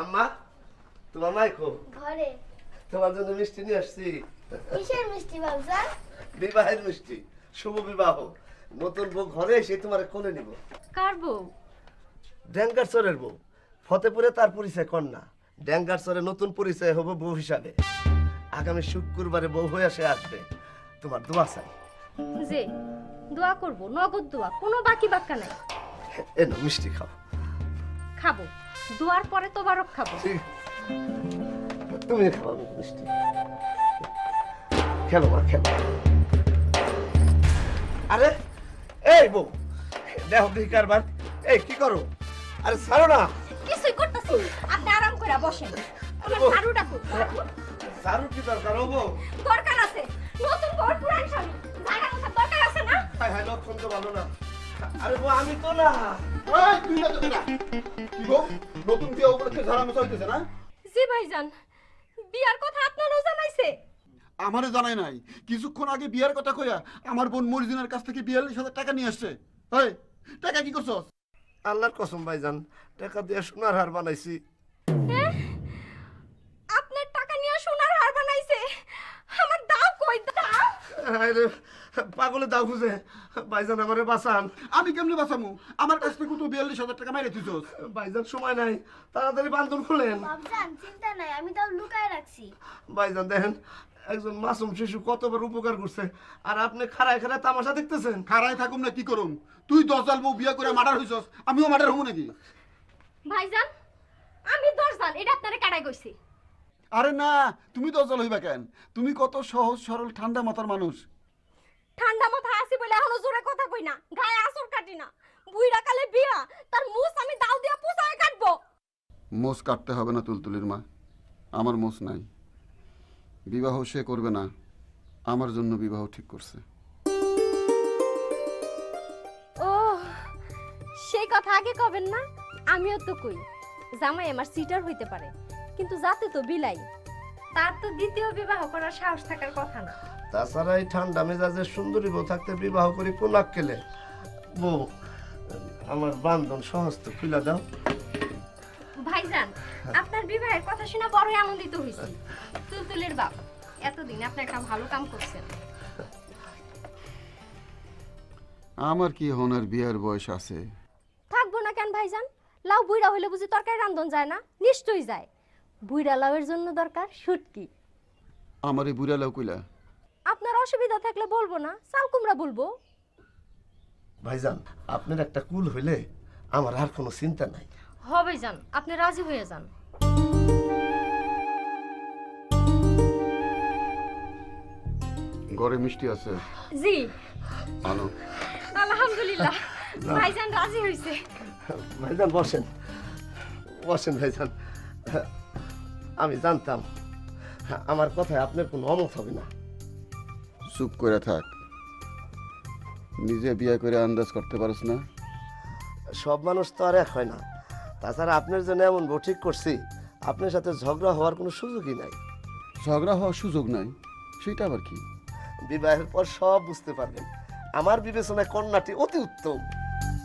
আম্মা তোমার মাইকো ঘরে। তোমার জন্য মিষ্টি নিয়ে আসছি। কিসের মিষ্টি বাবজান? বিবাহের মিষ্টি, শুভ বিবাহ। নতুন বউ ঘরে এসে তোমার কোলে নিব। কার বউ? ড্যাঙ্গার চরের বউ। ফতেপুরে তার পরিচয় কন্যা, ড্যাঙ্গার চরে নতুন পরিচয় হবে বউ হিসাবে। আগামী শুক্রবারে বউ হয়ে সে আসবে। তোমার দোয়া চাই। যে দোয়া করব, নগদ দোয়া, কোনো বাকি বাক্কা নাই। এনো মিষ্টি খাও। খাবো, দোয়ার পরে তোবারক খাবো। ঠিক, তুমি খাও মিষ্টি। খেলো মা খেলো। আরে এই বউ, দেখো দেখি কারবার। এই কি করো? আরে ছাড়ো না। কিছুই করতেছি, আপনি আরাম করে বসেন। আমার ঝাড়ুটা কই? ঝাড়ু কি দরকার হবো? দরকার আছে, নতুন বর পুরান স্বামী, ঝাড়া মোছা দরকার আছে না? হায় হায়, লক্ষণ তো ভালো না। আরে বউ আমি তো না। এই তুই না তো না কি গো নতুন বিয়ে উপলক্ষে ঝাড়া মোছা হইতেছে না? জি ভাইজান, বিয়ার কথা আপনারও জানাইছে? আমারে জানাই নাই, কিছুক্ষণ আগে বিয়ের কথা কইয়া আমার বোন মরিজিনার কাছ থেকে 42,000 টাকা নিয়ে আসছে। এই টাকা কি করছস? আল্লাহর কসম ভাইজান, টাকা দিয়ে সোনার হার বানাইছি। আপনার টাকা নিয়ে সোনার হার বানাইছে? আমার দাও কই দাও? আরে পাগলে দাও খুঁজে ভাইজান, আমারে বাঁচান। আমি কেমনে বাঁচামু? আমার কাছ থেকে তো 42,000 টাকা মাইরে দিছস। ভাইজান সময় নাই, তাড়াতাড়ি বান্ধন খুলেন। বাবজান চিন্তা নাই, আমি তাও লুকায় রাখছি। ভাইজান দেখেন, একজন মাসুম শিশু কতবার উপকার করছে, আর আপনি খাড়ায় খাড়ায় তামাশা দেখতেছেন। খাড়ায় থাকুম না কি করুম? তুই 10 জাল বউ বিয়ে করে মার্ডার হইছস, আমিও মার্ডার হবো নাকি? ভাইজান আমি দরজান, এটা আপনারে কাটাই কইছি। আরে না, তুমি 10 জাল হইবা কেন? তুমি কত সহজ সরল ঠান্ডা মাথার মানুষ। ঠান্ডা মাথা আছি বলে এখনো জোরে কথা কই না, গায়ে আসর কাটি না। বুইড়া কালে বিয়া, তার মুছ আমি দাও দিয়া পুষায় কাটবো। মোষ কাটতে হবে না তুলতুলির মা, আমার মোষ নাই। বিবাহ সে করবে না, আমার জন্য বিবাহ ঠিক করছে। ও সেই কথা আগে কবেন না? আমিও তো কই জামাই আমার সিটার হইতে পারে, কিন্তু যাতে তো বিলাই, তার তো দ্বিতীয় বিবাহ করার সাহস থাকার কথা না। তাছাড়া এই ঠান্ডা মেজাজের সুন্দরী বউ থাকতে বিবাহ করি কোন আক্কেলে? বউ আমার বান্ধন সমস্ত খুলে দাও। ভাইজান আপনার বিবাহের কথা শুনে বড়ই আনন্দিত হইছি। তুলতুলের বাপ, এতদিন আপনি একটা ভালো কাম করছেন। আমার কি হনার বিয়ার বয়স আছে? থাকবো না কেন ভাইজান? লাউ বুইড়া হইলে বুঝি তরকারি রান্ধন যায় না? নিশ্চয়ই যায়। বুইড়া লাউয়ের জন্য দরকার শুটকি। আমার এই বুড়া লাউ কইলা? আপনার অসুবিধা থাকলে বলবো না, চাল কুমড়া বলবো। ভাইজান আপনার একটা কুল হইলে আমার আর কোনো চিন্তা নাই। হবে যান, আপনি রাজি হয়ে যান। ঘরে মিষ্টি আছে? জি আনো। আলহামদুলিল্লাহ, ভাইজান রাজি হইছে। ভাইজান বসেন, বসেন ভাইজান। আমি জানতাম আমার কথায় আপনার কোনো অমত হবে না। চুপ করে থাক, নিজে বিয়ে করে আন্দাজ করতে পারছ না? সব মানুষ তো আর এক হয় না। তাছাড়া আপনার জন্য এমন বউ ঠিক করছি, আপনার সাথে ঝগড়া হওয়ার কোনো সুযোগই নাই। ঝগড়া হওয়ার সুযোগ নাই সেটা আবার কি? বিবাহের পর সব বুঝতে পারবেন। আমার বিবেচনায় কন্যাটি অতি উত্তম।